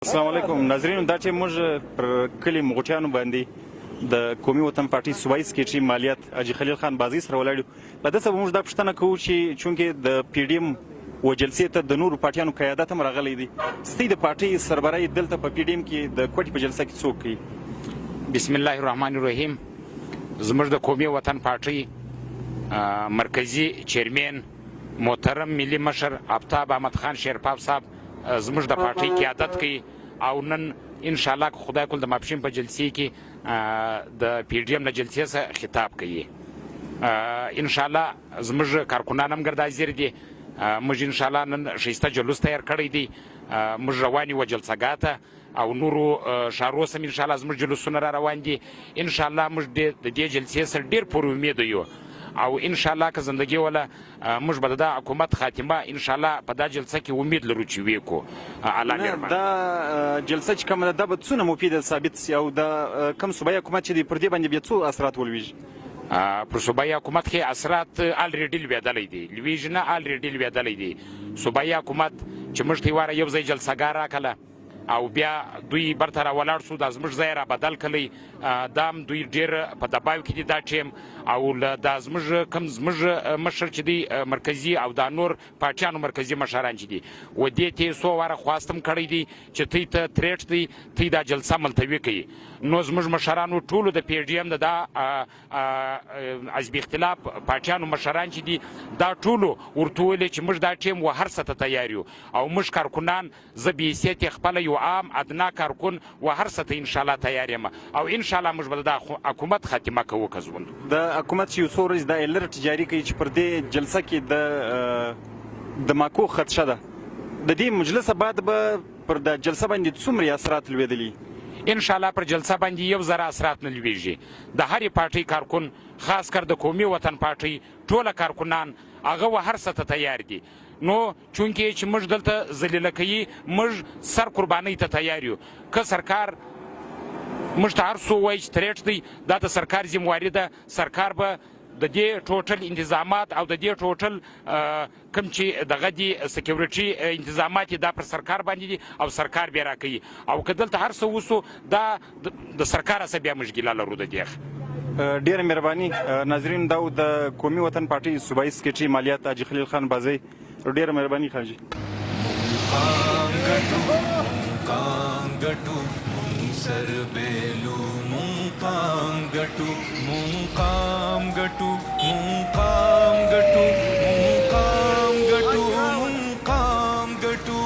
السلام علیکم ناظرینو دا چې موږ پر کلي مغوټیانو باندې د قومي وطن پارټي صوبایي سکرټري مالیات حاجي خلیل خان بازي سره ولاړ یو له ده څخه موږ دا پوښتنه کوو چې چونکې د پی ډي ایم و جلسې ته د نورو پارټیانو قیادت هم راغلی دی ستاسې د پارټۍ سربراهي دلته په پی ډي ایم کې د کوټې په جلسه کې څوک کوي؟ بسم الله الرحمن الرحیم. زموږ د قومي وطن پارټۍ مرکزي چیرمن محترم ملي مشر آفتاب احمد خان شیرپاف صاحب زموږ د پارټۍ قیادت کوي او نن ان شاء الله که خدای کول د ماپښین په جلسې کې د پی ډي ایم له جلسې څخه خطاب کوي. ان شاء الله زموږ کارکنان هم ګرد حاضر دي. موږ ان شاء الله نن ښایسته جلوس تیار کړی دی. موږ روان یو جلسهګاه ته او نورو ښارو سم ان شاء الله زموږ جلوسونه را روان دي. ان شاء الله موږ د دې جلسې سره ډېر پر امید یو او ان شاء الله که زندگی ولا موږ به د حکومت خاتمه ان شاء الله په دا جلسه کې امید لرو چې وکړو. الله مهربان. دا جلسه چې کومه ده دا به څونه مفیده ثابت سي او د کوم صوبایي حکومت چې دی پر دې باندې بیا څو اثرات ولویږي؟ پر صوبایي حکومت کې اثرات الریډي لوېدلی دي لویږي نه الریډي لوېدلی دي. صوبایي حکومت چې موږ ته واره یو ځای جلسهګاه راکړله او بیا دوی برته راولاړ شو دا زموږ ځای را بدل کړی دا هم دوی ډېر په دباو کې دي دا ټیم او دا زموږ کوم زموږ مشر چې دی مرکزي او دا نور پارټیانو مرکزي مشران چې دي و دې ته څو واره خواست هم کړی دی چې تی ته تریټ دی تی دا جلسه ملتوي کوي. نو زموږ مشرانو ټولو د پی ډي ایم د دا حزب اختلاف پارټیانو مشران چې دي دا ټولو ورته ویلې چې موږ دا ټیم و هر څه ته تیار یو او موږ کارکنان زه بېحیثیت خپله یو عام ادنا کارکن و هر څه ته ان شاء الله تیار یم او ان شاء الله موږ به د حکومت خاتمه کوو که زموږ د حکومت چې یو څو ورځې دا الرټ جاري کوي چې پر دې جلسه کې د ماکو خدشه ده د دې مجلسه بعد به پر د جلسه باندې څومره اثرات لوېدلي؟ ان شاء الله پر جلسه باندې یو ذره اثرات نه لویږي. د هرې پارټۍ کارکن خاص کر د قومي وطن پارټۍ ټوله کارکنان هغه و هر څه ته تیار دي. نو چونکې چې موږ دلته ذلیله کوي موږ سر قربانۍ ته تیار یو. که سرکار موږ ته هر څو وایي چې تریټ دی دا د سرکار ذمواري ده. سرکار به د دې ټوټل انتظامات او د دې ټوټل کوم چې دغه دي سکیورټي انتظامات دا پر سرکار باندې دي او سرکار بیا راکوي او که دلته هر څه وسو دا د سرکار څخه بیا موږ ګیله لرو د دې. ډیره مهرباني ناظرین دا د قومي وطن پارټۍ صوبایي سکرټري مالیات حاجي خلیل خان بازي ډیره مهرباني حاجي. سربیلو مونقام گٹو مونقام گٹو مونقام گٹو مونقام گٹو مونقام گٹو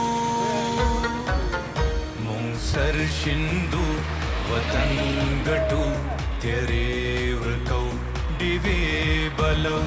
مون سر شندو وطن گٹو تیرے ورکو دیوے بلو